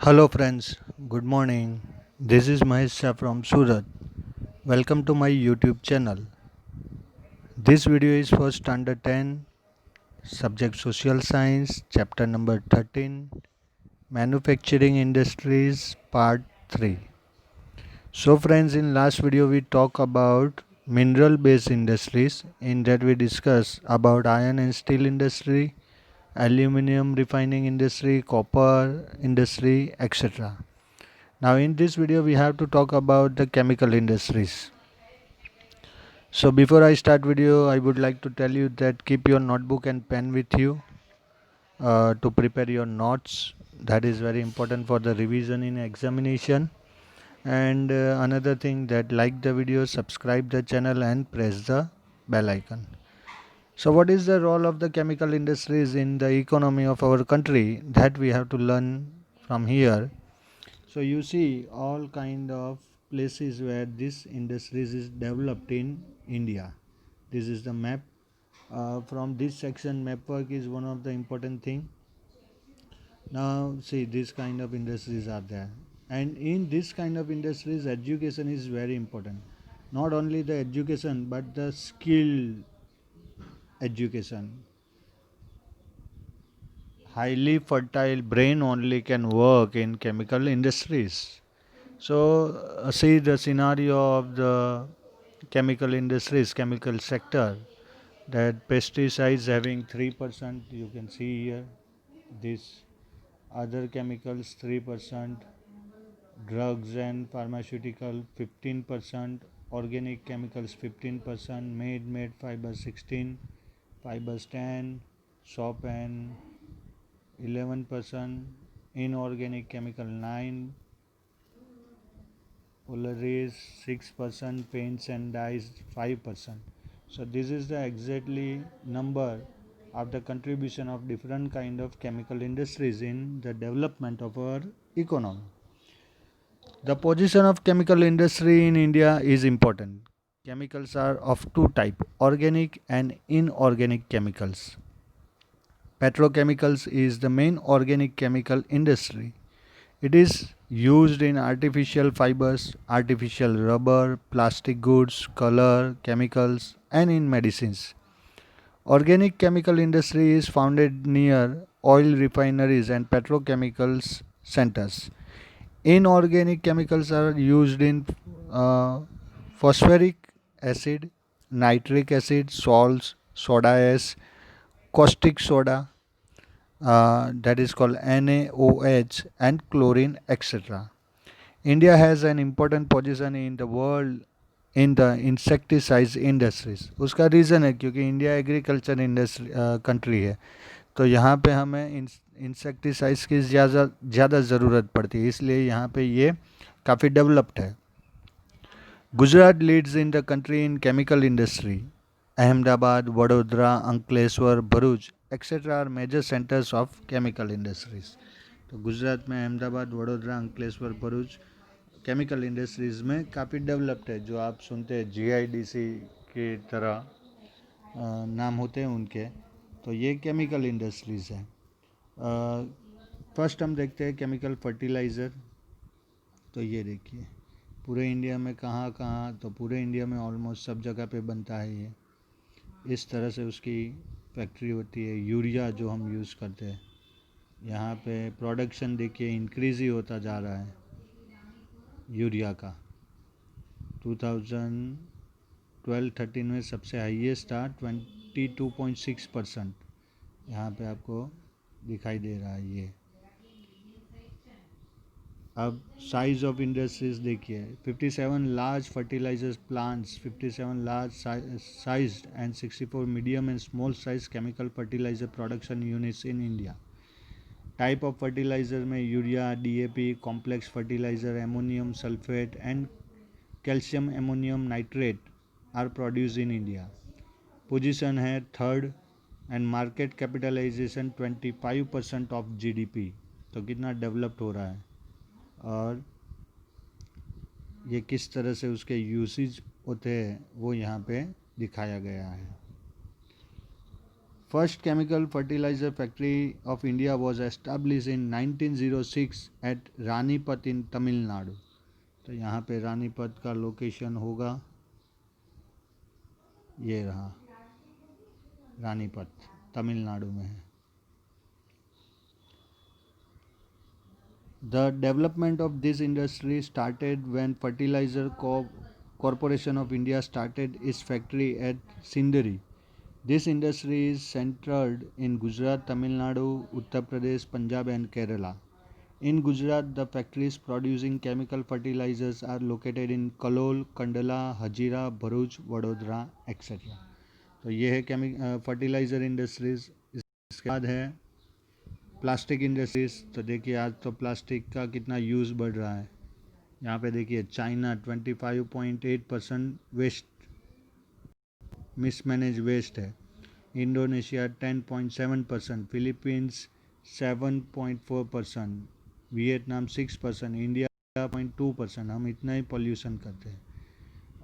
Hello friends, good morning. This is Mahesh Shah from Surat. Welcome to my YouTube channel. This video is for Standard 10, subject Social Science, chapter number 13, Manufacturing Industries, part 3. So friends, in last video we talked about mineral based industries. In that we discuss about iron and steel industry, aluminum refining industry, copper industry, etc. Now in this video we have to talk about the chemical industries. So before I start video I would like to tell you that keep your notebook and pen with you to prepare your notes. That is very important for the revision in examination. And another thing that like the video, subscribe the channel and press the bell icon. So what is the role of the chemical industries in the economy of our country, that we have to learn from here. So you see all kind of places where this industries is developed in India. This is the map. From this section, map work is one of the important thing. Now see this kind of industries are there, and in this kind of industries, education is very important. Not only the education but the skill education. Highly fertile brain only can work in chemical industries. So, see the scenario of the chemical industries, chemical sector, that pesticides having 3%, you can see here, this other chemicals 3%, drugs and pharmaceutical 15%, organic chemicals 15%, made fiber 16, fibers 10, soap and 11%, inorganic chemical 9, Polaris 6%, paints and dyes 5%. So this is the exactly number of the contribution of different kind of chemical industries in the development of our economy. The position of chemical industry in India is important. Chemicals are of two type, organic and inorganic chemicals. Petrochemicals is the main organic chemical industry. It is used in artificial fibers, artificial rubber, plastic goods, color, chemicals, and in medicines. Organic chemical industry is founded near oil refineries and petrochemicals centers. Inorganic chemicals are used in uh, phosphoric acid, nitric acid, salts, soda ash, caustic soda, that is called NaOH, and chlorine, etc. India has an important position in the world in the insecticides industries. उसका reason है क्योंकि India agriculture industry country है, तो यहाँ पे हमें insecticides की ज़्यादा ज़रूरत पड़ती है, इसलिए यहाँ पे ये काफ़ी डेवलप्ड है. Gujarat leads in the country in chemical industry. Ahmedabad, Vadodara, Ankleshwar, Bharuch etcetera are major centres of chemical industries. तो गुजरात में अहमदाबाद, वडोदरा, अंकलेश्वर, भरूच केमिकल इंडस्ट्रीज़ में काफ़ी डेवलप्ड है. जो आप सुनते हैं जीआईडीसी की तरह नाम होते हैं उनके, तो ये केमिकल इंडस्ट्रीज़ हैं. फर्स्ट हम देखते हैं केमिकल फर्टिलाइज़र. तो ये देखिए पूरे इंडिया में कहाँ कहाँ, तो पूरे इंडिया में ऑलमोस्ट सब जगह पे बनता है ये. इस तरह से उसकी फैक्ट्री होती है. यूरिया जो हम यूज़ करते हैं, यहाँ पे प्रोडक्शन देखिए इंक्रीज़ ही होता जा रहा है यूरिया का. 2012-13 में सबसे हाईएस्ट था 22.6%. यहाँ पे आपको दिखाई दे रहा है ये. अब साइज ऑफ इंडस्ट्रीज देखिए, 57 large fertilisers plants, 57 large sized and 64 medium and small size chemical fertiliser production units in India. Type of fertiliser में urea, DAP, complex fertiliser, ammonium sulphate and calcium ammonium nitrate are produce in India. Position है third and market capitalisation 25% of GDP. तो कितना developed हो रहा है और ये किस तरह से उसके यूसेज होते हैं वो यहाँ पे दिखाया गया है. First chemical fertilizer factory of India was established in 1906 at Ranipet in Tamil Nadu. तो यहाँ पे रानीपत का लोकेशन होगा, ये रहा रानीपत, तमिलनाडु में है. The development of this industry started when Fertilizer Corporation of India started its factory at Sindri. This industry is centered in Gujarat, Tamil Nadu, Uttar Pradesh, Punjab and Kerala. In Gujarat, the factories producing chemical fertilizers are located in Kalol, Kandala, Hajira, Bharuch, Vadodara, etc. तो ये है fertiliser industries. इसके बाद है plastic industries. तो देखिए आज तो प्लास्टिक का कितना यूज़ बढ़ रहा है. यहाँ पे देखिए चाइना 25.8% वेस्ट, मिसमैनेज वेस्ट है. Indonesia 10.7%, Philippines 7.4%, Vietnam 6%, India 0.2%. हम इतना ही पॉल्यूशन करते हैं.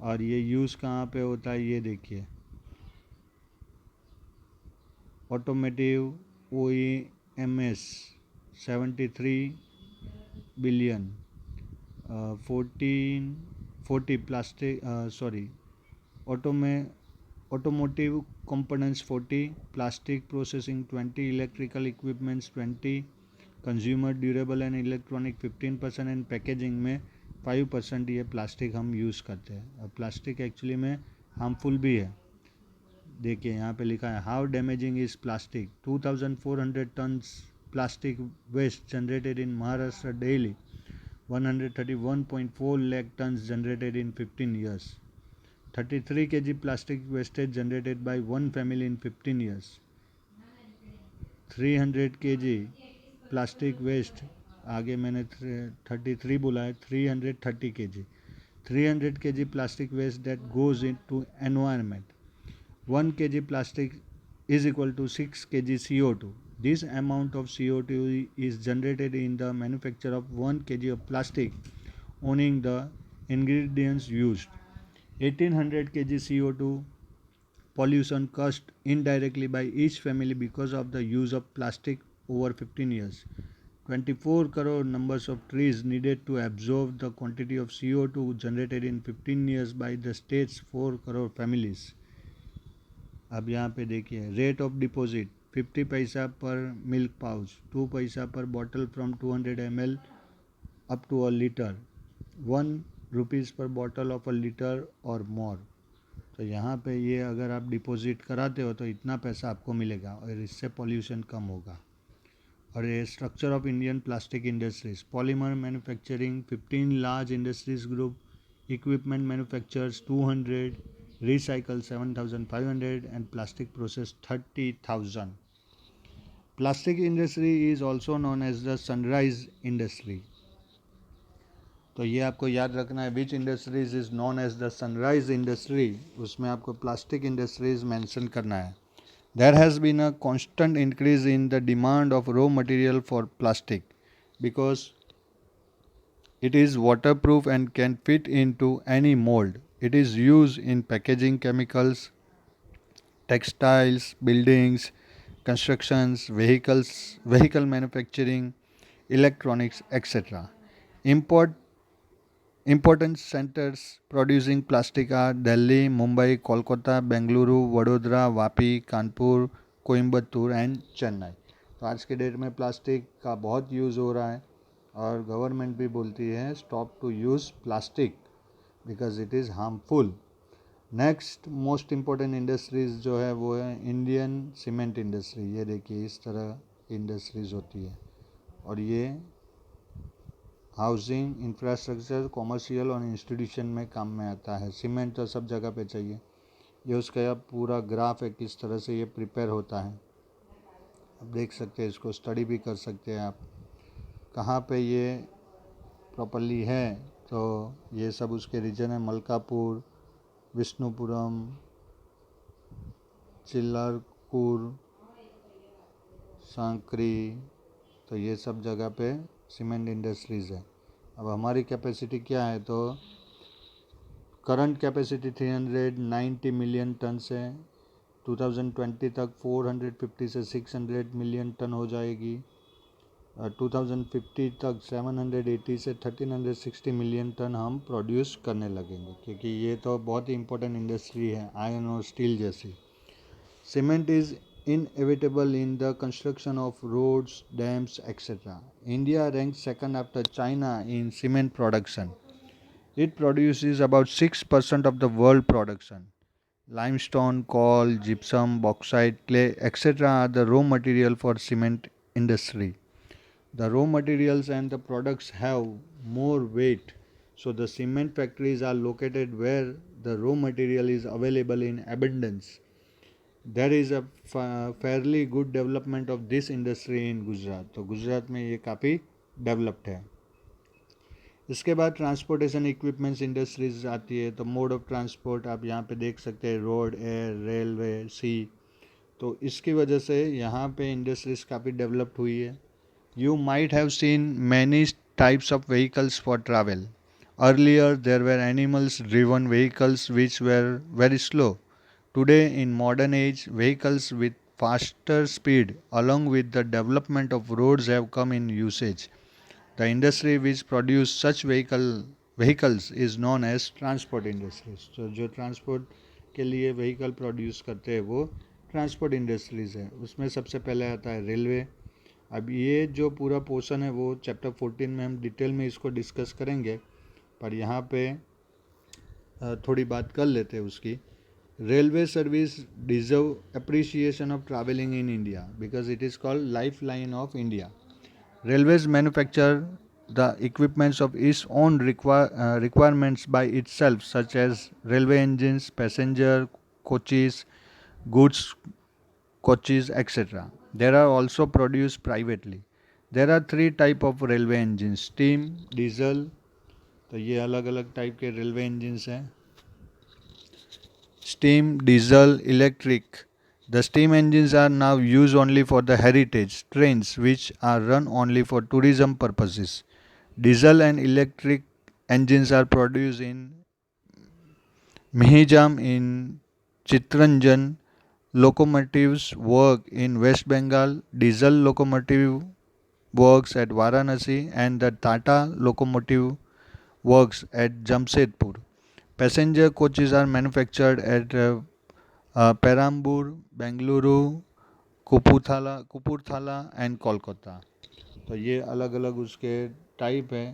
और ये यूज़ कहाँ पे होता है ये देखिए. Automotive OEMs 73 billion, 40 plastic automotive components 40, plastic processing 20, electrical equipments 20, consumer durable and electronic 15% and packaging में 5% ये प्लास्टिक हम यूज़ करते हैं. और प्लास्टिक एक्चुअली में हार्मफुल भी है. देखिए यहाँ पे लिखा है how damaging is plastic. 2400 tons plastic waste generated in Maharashtra daily. 131.4 lakh tons generated in 15 years. 33 kg plastic wastage generated by one family in 15 years. 300 kg plastic waste, आगे मैंने 33 बोला है, 330 kg. 300 kg plastic waste that goes into environment. 1 kg plastic is equal to 6 kg CO2. This amount of CO2 is generated in the manufacture of 1 kg of plastic, owning the ingredients used. 1800 kg CO2 pollution caused indirectly by each family because of the use of plastic over 15 years. 24 crore numbers of trees needed to absorb the quantity of CO2 generated in 15 years by the state's 4 crore families. अब यहाँ पे देखिए rate of deposit 50 पैसा पर milk pouch, 2 पैसा per bottle from 200 ml up to a litre, 1 rupees per bottle of a litre और more. तो यहाँ पे ये अगर आप डिपॉजिट कराते हो तो इतना पैसा आपको मिलेगा और इससे पॉल्यूशन कम होगा. और ये structure of Indian plastic industries. Polymer manufacturing 15 large industries group, equipment manufacturers 200, recycle 7,500 and plastic process 30,000. Plastic industry is also known as the sunrise industry. तो ये आपको याद रखना है which industries is known as the sunrise industry, उसमें आपको plastic industries mention करना है. There has been a constant increase in the demand of raw material for plastic because it is waterproof and can fit into any mold. It is used in packaging chemicals, textiles, buildings, constructions, vehicle manufacturing, electronics, etc. Important centers producing plastic are Delhi, Mumbai, Kolkata, Bengaluru, Vadodara, Vapi, Kanpur, Coimbatore and Chennai. तो आज के date में plastic का बहुत use हो रहा है और गवर्नमेंट भी बोलती है stop to use plastic because it is harmful. Next most important industries जो है वो है इंडियन सीमेंट इंडस्ट्री. ये देखिए इस तरह इंडस्ट्रीज़ होती है और ये हाउसिंग, इंफ्रास्ट्रक्चर, कॉमर्शियल और इंस्टीट्यूशन में काम में आता है. सीमेंट तो सब जगह पे चाहिए. ये उसका पूरा ग्राफ है किस तरह से ये प्रिपेयर होता है. आप देख सकते हैं, इसको स्टडी भी कर सकते हैं आप कहाँ पे ये प्रॉपरली है. तो ये सब उसके रीजन है मलकापुर, विष्णुपुरम, चिल्लारपुर, सांकरी. तो ये सब जगह पे सीमेंट इंडस्ट्रीज़ है. अब हमारी कैपेसिटी क्या है, तो करंट कैपेसिटी 390 मिलियन टन है. 2020 तक 450 से 600 मिलियन टन हो जाएगी। 2050 तक 780 से 1360 मिलियन टन हम प्रोड्यूस करने लगेंगे, क्योंकि ये तो बहुत ही इंपॉर्टेंट इंडस्ट्री है, आयरन और स्टील जैसी। Cement is inevitable in the construction of roads, dams, etc. India ranks second after China in cement production. It produces about 6% of the world production. Limestone, coal, gypsum, bauxite, clay, etc. are the raw material for cement industry. The raw materials and the products have more weight, so the cement factories are located where the raw material is available in abundance. There is a fairly good development of this industry in Gujarat. तो गुजरात में ये काफ़ी developed है। इसके बाद transportation equipments industries आती है। तो मोड ऑफ ट्रांसपोर्ट आप यहाँ पे देख सकते हैं, रोड, एयर, रेलवे, सी। तो इसकी वजह से यहाँ पे इंडस्ट्रीज काफ़ी डेवलप्ड हुई है। You might have seen many types of vehicles for travel. Earlier there were animals driven vehicles which were very slow. Today, in modern age, vehicles with faster speed along with the development of roads have come in usage. The industry which produce such vehicles is known as transport industries. So जो transport के लिए vehicle produce करते हैं वो transport industries है। उसमें सबसे पहले आता है रेलवे। अब ये जो पूरा पोर्शन है वो चैप्टर 14 में हम डिटेल में इसको डिस्कस करेंगे, पर यहाँ पे थोड़ी बात कर लेते हैं उसकी। Railway service deserve appreciation of traveling in India because it is called lifeline of India. Railways manufacture the equipments of its own requirements by itself, such as railway engines, passenger coaches, goods coaches, etc. There are also produced privately. There are three type of railway engines: steam, diesel। तो ये अलग अलग type के railway engines हैं। Steam, diesel, electric. The steam engines are now used only for the heritage trains which are run only for tourism purposes. Diesel and electric engines are produced in Mihijam in Chittaranjan. Locomotives work in West Bengal. Diesel locomotive works at Varanasi and the Tata locomotive works at Jamshedpur. Passenger coaches are manufactured at Perambur, Bengaluru, Kupurthala and Kolkata. तो ये अलग अलग उसके type हैं,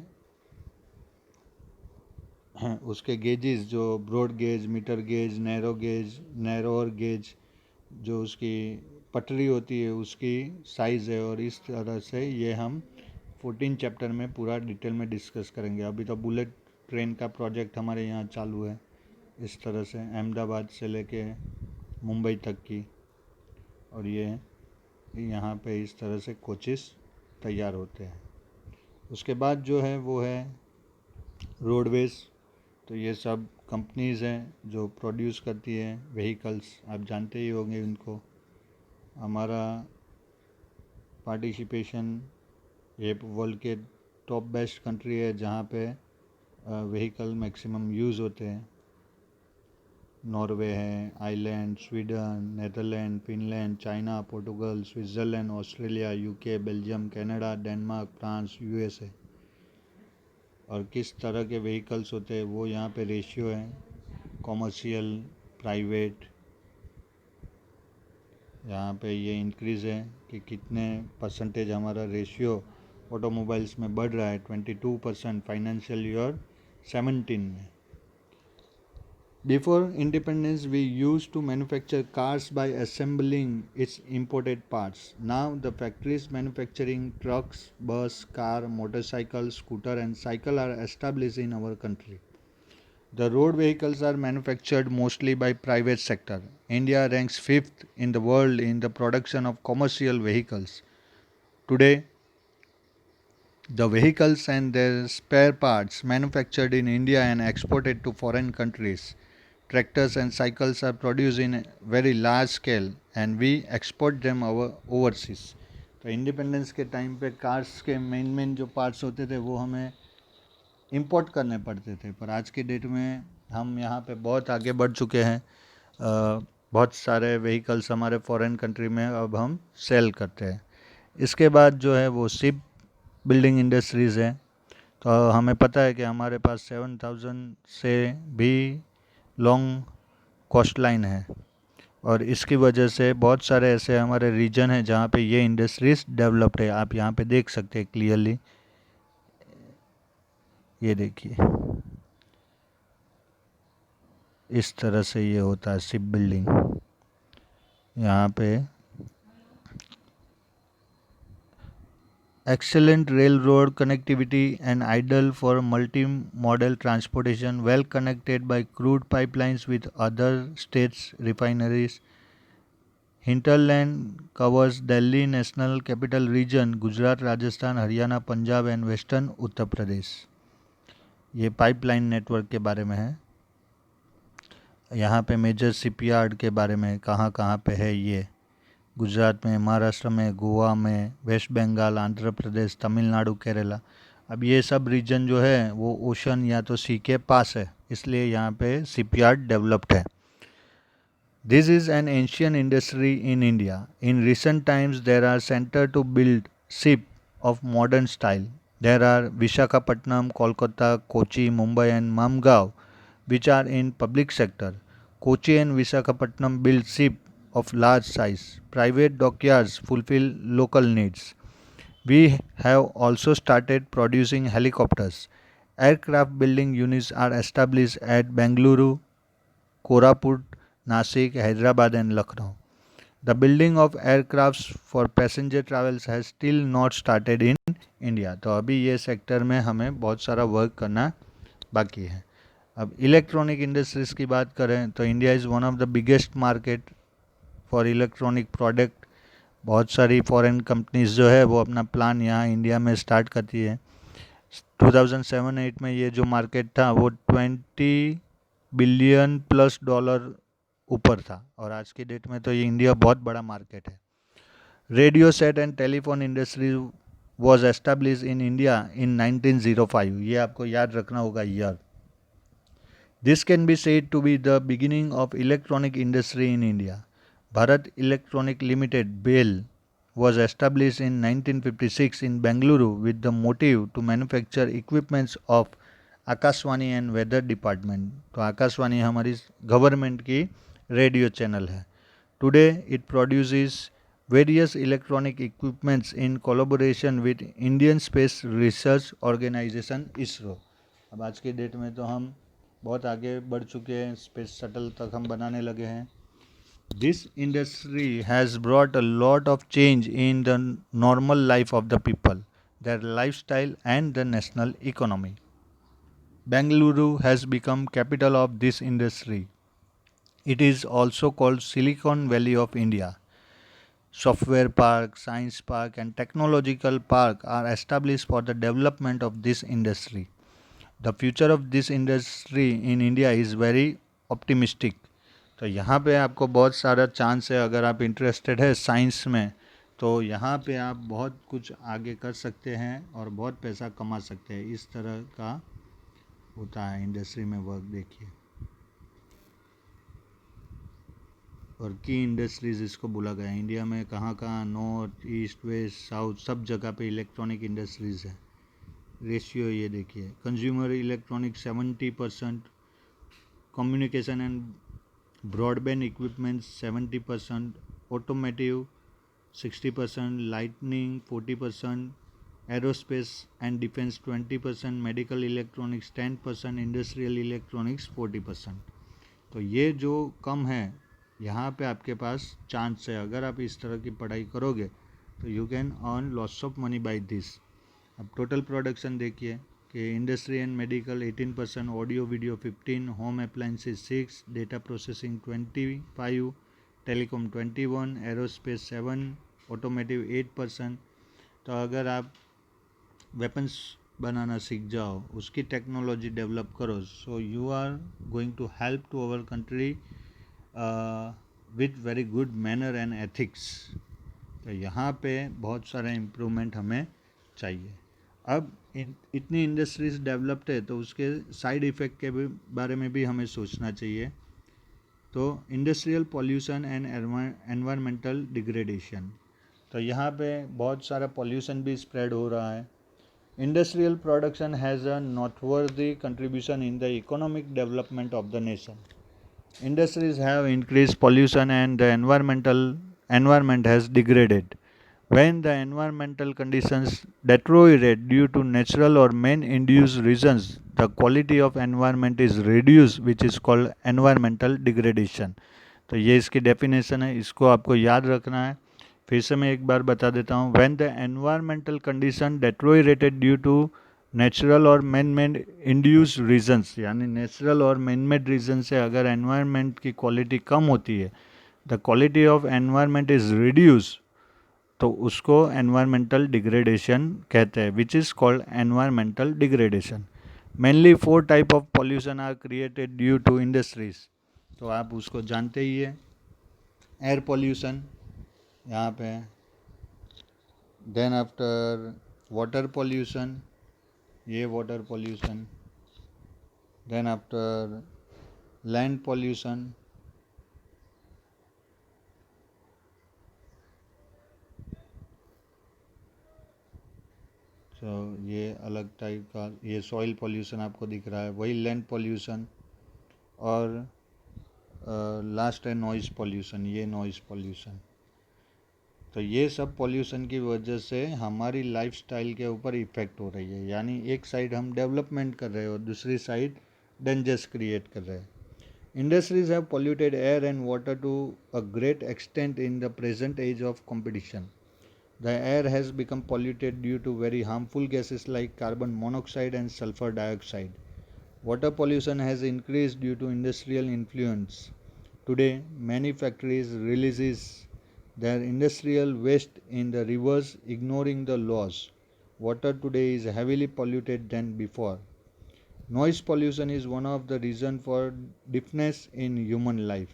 उसके gauges, जो broad gauge, metre gauge, narrower gauge, जो उसकी पटरी होती है उसकी साइज़ है। और इस तरह से ये हम 14 चैप्टर में पूरा डिटेल में डिस्कस करेंगे। अभी तो बुलेट ट्रेन का प्रोजेक्ट हमारे यहाँ चालू है, इस तरह से अहमदाबाद से लेके मुंबई तक की। और ये यहाँ पे इस तरह से कोचेस तैयार होते हैं। उसके बाद जो है वो है रोडवेज़। तो ये सब कंपनीज़ हैं जो प्रोड्यूस करती हैं व्हीकल्स, आप जानते ही होंगे उनको। हमारा पार्टिसिपेशन, ये वर्ल्ड के टॉप बेस्ट कंट्री है जहाँ पे व्हीकल मैक्सिमम यूज़ होते हैं। नॉर्वे है, island, Sweden, Netherland, Finland, China, Portugal, Switzerland, Australia, UK, Belgium, Canada, Denmark, France, USA. और किस तरह के व्हीकल्स होते हैं वो यहाँ पे रेशियो है, कॉमर्शियल, प्राइवेट। यहाँ पे ये इंक्रीज़ है कि कितने परसेंटेज हमारा रेशियो ऑटोमोबाइल्स में बढ़ रहा है। 22% फाइनेंशियल ईयर 17 में। Before independence, we used to manufacture cars by assembling its imported parts. Now, the factories manufacturing trucks, bus, car, motorcycle, scooter, and cycle are established in our country. The road vehicles are manufactured mostly by private sector. India ranks 5th in the world in the production of commercial vehicles. Today, the vehicles and their spare parts manufactured in India and exported to foreign countries. Tractors and cycles are produced in a very large scale and we export them overseas. तो independence के time पे cars के main जो parts होते थे वो हमें import करने पड़ते थे, पर आज के डेट में हम यहाँ पे बहुत आगे बढ़ चुके हैं। बहुत सारे व्हीकल्स हमारे फॉरेन कंट्री में अब हम सेल करते हैं। इसके बाद जो है वो शिप बिल्डिंग इंडस्ट्रीज़ है। तो हमें पता है कि हमारे पास 7,000 से भी लॉन्ग कोस्ट लाइन है, और इसकी वजह से बहुत सारे ऐसे हमारे रीजन हैं जहाँ पे ये इंडस्ट्रीज डेवलप्ड है। आप यहाँ पे देख सकते हैं क्लियरली, ये देखिए इस तरह से ये होता है शिप बिल्डिंग। यहाँ पे excellent railroad connectivity and ideal for multi-modal transportation, well connected by crude pipelines with other states' refineries. Hinterland covers Delhi National Capital Region, Gujarat, Rajasthan, Haryana, Punjab and Western Uttar Pradesh। ये pipeline network के बारे में है। यहाँ पे major shipyard के बारे में कहाँ कहाँ पे है ये, गुजरात में, महाराष्ट्र में, गोवा में, वेस्ट बंगाल, आंध्र प्रदेश, तमिलनाडु, केरला। अब ये सब रीजन जो है वो ओशन या तो सी के पास है, इसलिए यहाँ पे शिपयार्ड डेवलप्ड है। This is an ancient industry in India. In recent times, there are centers to build ship of modern style. There are Visakhapatnam, Kolkata, Kochi, Mumbai, and Mamgaon, which are in public sector. Kochi and Visakhapatnam build ship of large size. Private dockyards fulfill local needs. We have also started producing helicopters. Aircraft building units are established at Bengaluru, Koraput, Nasik, Hyderabad and Lucknow. The building of aircrafts for passenger travels has still not started in India. तो अभी ये sector में हमें बहुत सारा work करना बाकी है। अब इलेक्ट्रॉनिक इंडस्ट्रीज़ की बात करें तो India is one of the biggest market for electronic product. बहुत सारी फॉरेन कंपनीज जो है वो अपना प्लान यहाँ इंडिया में स्टार्ट करती है। 2007-8 में ये जो मार्केट था वो 20 बिलियन प्लस डॉलर ऊपर था, और आज की डेट में तो ये इंडिया बहुत बड़ा मार्केट है। Radio set and telephone industry was establish in India in 1905। ये आपको याद रखना होगा year. This can be said to be the beginning of electronic industry in India. Bharat electronic limited BEL was established in 1956 in Bengaluru with the motive to manufacture equipments of Akashvani and weather department. तो आकाशवाणी हमारी government की radio channel है। Today it produces various electronic equipments in collaboration with Indian Space Research Organisation ISRO. अब आज के date में तो हम बहुत आगे बढ़ चुके हैं, स्पेस शटल तक हम बनाने लगे हैं। This industry has brought a lot of change in the normal life of the people, their lifestyle and the national economy. Bengaluru has become capital of this industry. It is also called Silicon Valley of India. Software Park, Science Park and Technological Park are established for the development of this industry. The future of this industry in India is very optimistic. तो यहाँ पे आपको बहुत सारा chance है। अगर आप interested है साइंस में तो यहाँ पे आप बहुत कुछ आगे कर सकते हैं और बहुत पैसा कमा सकते हैं। इस तरह का होता है इंडस्ट्री में वर्क, देखिए। और की इंडस्ट्रीज इसको बोला गया है। इंडिया में कहाँ कहाँ, नॉर्थ, ईस्ट, वेस्ट, साउथ, सब जगह पे इलेक्ट्रॉनिक इंडस्ट्रीज़ है। रेशियो ये देखिए, consumer electronic 70%, communication and broadband equipments 70%, automotive 60%, lightning 40%, aerospace and defence 20%, medical electronics 10%, industrial electronics 40%। तो ये जो कम है यहाँ पे आपके पास चांस है। अगर आप इस तरह की पढ़ाई करोगे तो you can earn lots of money by this. अब टोटल प्रोडक्शन देखिए कि industry and medical 18%, audio video 15%, home appliances 6%, data processing 25%, telecom 21%, aerospace 7%, automotive 8%। तो अगर आप वेपन्स बनाना सीख जाओ, उसकी टेक्नोलॉजी डेवलप करो, so you are going to help to our country with very good manner and ethics. तो यहाँ पे बहुत सारा इम्प्रूवमेंट हमें चाहिए। अब इतनी इंडस्ट्रीज डेवलप्ड है तो उसके साइड इफ़ेक्ट के भी बारे में भी हमें सोचना चाहिए। तो industrial pollution and environmental degradation, तो यहाँ पे बहुत सारा पॉल्यूशन भी स्प्रेड हो रहा है. Industrial production has a noteworthy contribution in the economic development of the nation. Industries have increased pollution and the environment has degraded. When the environmental conditions deteriorate due to natural or man-induced reasons, the quality of environment is reduced, which is called environmental degradation. तो ये इसकी definition है, इसको आपको याद रखना है. फिर से मैं एक बार बता देता हूँ. When the environmental condition deteriorated due to natural और मैन मेड इंड्यूस रीजन्स, यानी नेचुरल और मैन मेड रीजन से अगर एनवायरनमेंट की क्वालिटी कम होती है, the quality of environment is reduce, तो उसको एनवायरमेंटल डिग्रेडेशन कहते हैं, which is called environmental degradation. Mainly 4 type of pollution are created due to industries, तो आप उसको जानते ही है. एयर पॉल्यूशन यहाँ पे है. देन आफ्टर वाटर पॉल्यूशन, ये water pollution. Then after land pollution, तो ये अलग टाइप का, ये सॉइल पॉल्यूशन आपको दिख रहा है, वही लैंड पॉल्यूशन. और लास्ट है नॉइज़ पॉल्यूशन, ये नॉइज़ पॉल्यूशन. तो ये सब पॉल्यूशन की वजह से हमारी लाइफस्टाइल के ऊपर इफ़ेक्ट हो रही है, यानी एक साइड हम डेवलपमेंट कर रहे हैं और दूसरी साइड डेंजर्स क्रिएट कर रहे हैं. Industries have polluted air and water to a great extent in the present age of competition. The air has become polluted due to very harmful gases like carbon monoxide and sulfur dioxide. Water pollution has increased due to industrial influence. Today, many factories releases their industrial waste in the rivers, ignoring the laws. Water today is heavily polluted than before. Noise pollution is one of the reasons for deafness in human life.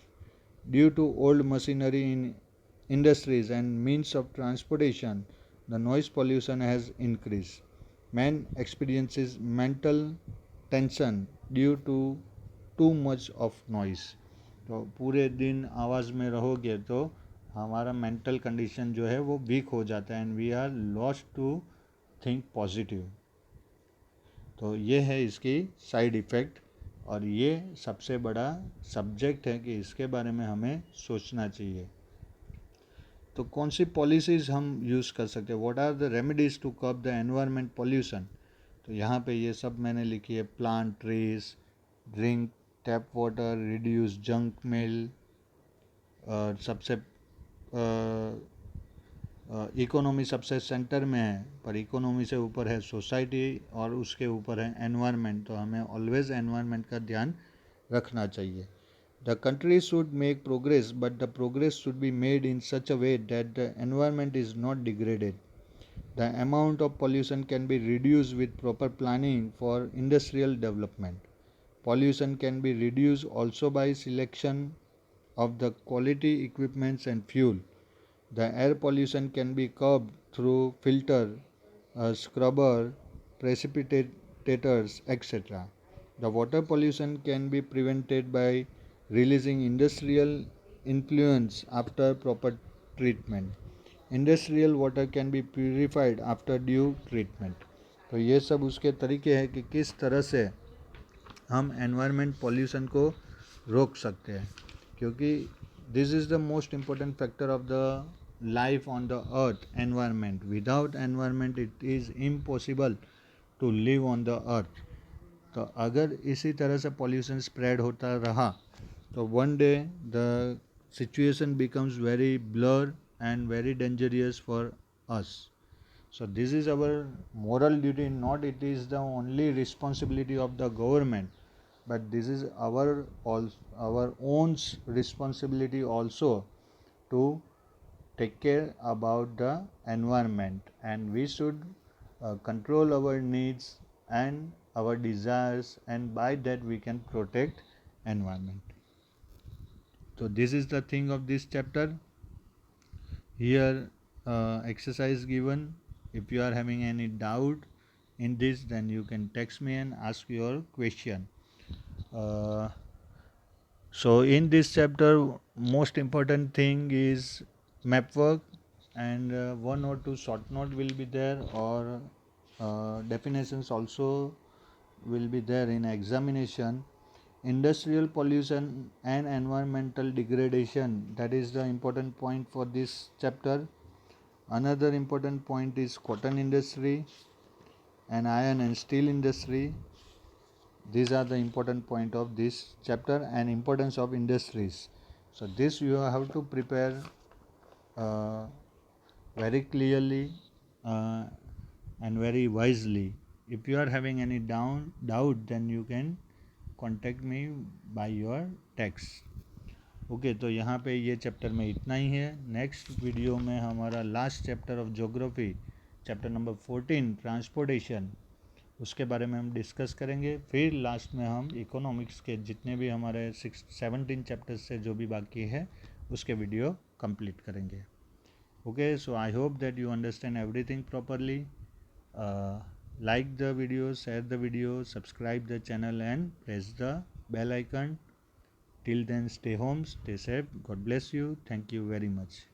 Due to old machinery in industries and means of transportation, the noise pollution has increased. Man experiences mental tension due to too much of noise. तो पूरे दिन आवाज़ में रहोगे तो हमारा mental condition जो है वो वीक हो जाता है, and we are lost to think positive. तो ये है इसकी साइड इफ़ेक्ट, और ये सबसे बड़ा सब्जेक्ट है कि इसके बारे में हमें सोचना चाहिए. तो कौन सी पॉलिसीज़ हम यूज़ कर सकते हैं, what are the remedies to curb the environment pollution. तो यहाँ पे ये सब मैंने लिखी है. Plant trees, drink tap water, reduce junk mail, और सबसे इकोनॉमी सबसे सेंटर में है, पर इकोनॉमी से ऊपर है सोसाइटी और उसके ऊपर है एनवायरनमेंट. तो हमें ऑलवेज एनवायरनमेंट का ध्यान रखना चाहिए. The country should make progress, but the progress should be made in such a way that the environment is not degraded. The amount of pollution can be reduce with proper planning for industrial development. Pollution can be reduced also by selection of the quality equipments and fuel. The air pollution can be curbed through filter, scrubber, precipitators, etc. The water pollution can be prevented by releasing industrial influence after proper treatment. Industrial water can be purified after due treatment. तो ये सब उसके तरीके हैं कि किस तरह से हम एनवायरनमेंट पॉल्यूशन को रोक सकते हैं, क्योंकि this is the most important factor of the life on the earth, environment. Without environment it is impossible to live on the earth. तो अगर इसी तरह से पॉल्यूशन स्प्रेड होता रहा तो one day the situation becomes very blur and very dangerous for us. So this is our moral duty, not it is the only responsibility of the government, but this is our own responsibility also to take care about the environment, and we should control our needs and our desires, and by that we can protect environment. So this is the thing of this chapter. Here exercise given. If you are having any doubt in this, then you can text me and ask your question. So in this chapter, most important thing is map work, and one or two short note will be there, or definitions also will be there in examination. Industrial pollution and environmental degradation, that is the important point for this chapter. Another important point is cotton industry and iron and steel industry. These are the important point of this chapter, and importance of industries. So this you have to prepare uh, very clearly uh, and very wisely. If you are having any doubt, then you can contact me by your text. Okay तो यहाँ पे ये chapter में इतना ही है. Next video में हमारा last chapter of geography, chapter number 14 transportation, उसके बारे में हम डिस्कस करेंगे. फिर लास्ट में हम इकोनॉमिक्स के जितने भी हमारे 17 चैप्टर्स से जो भी बाकी है उसके वीडियो कंप्लीट करेंगे. Okay, so I hope that you understand everything properly. Like the video, share the video, subscribe the channel and press the bell icon. Till then, stay home, stay safe. God bless you. Thank you very much.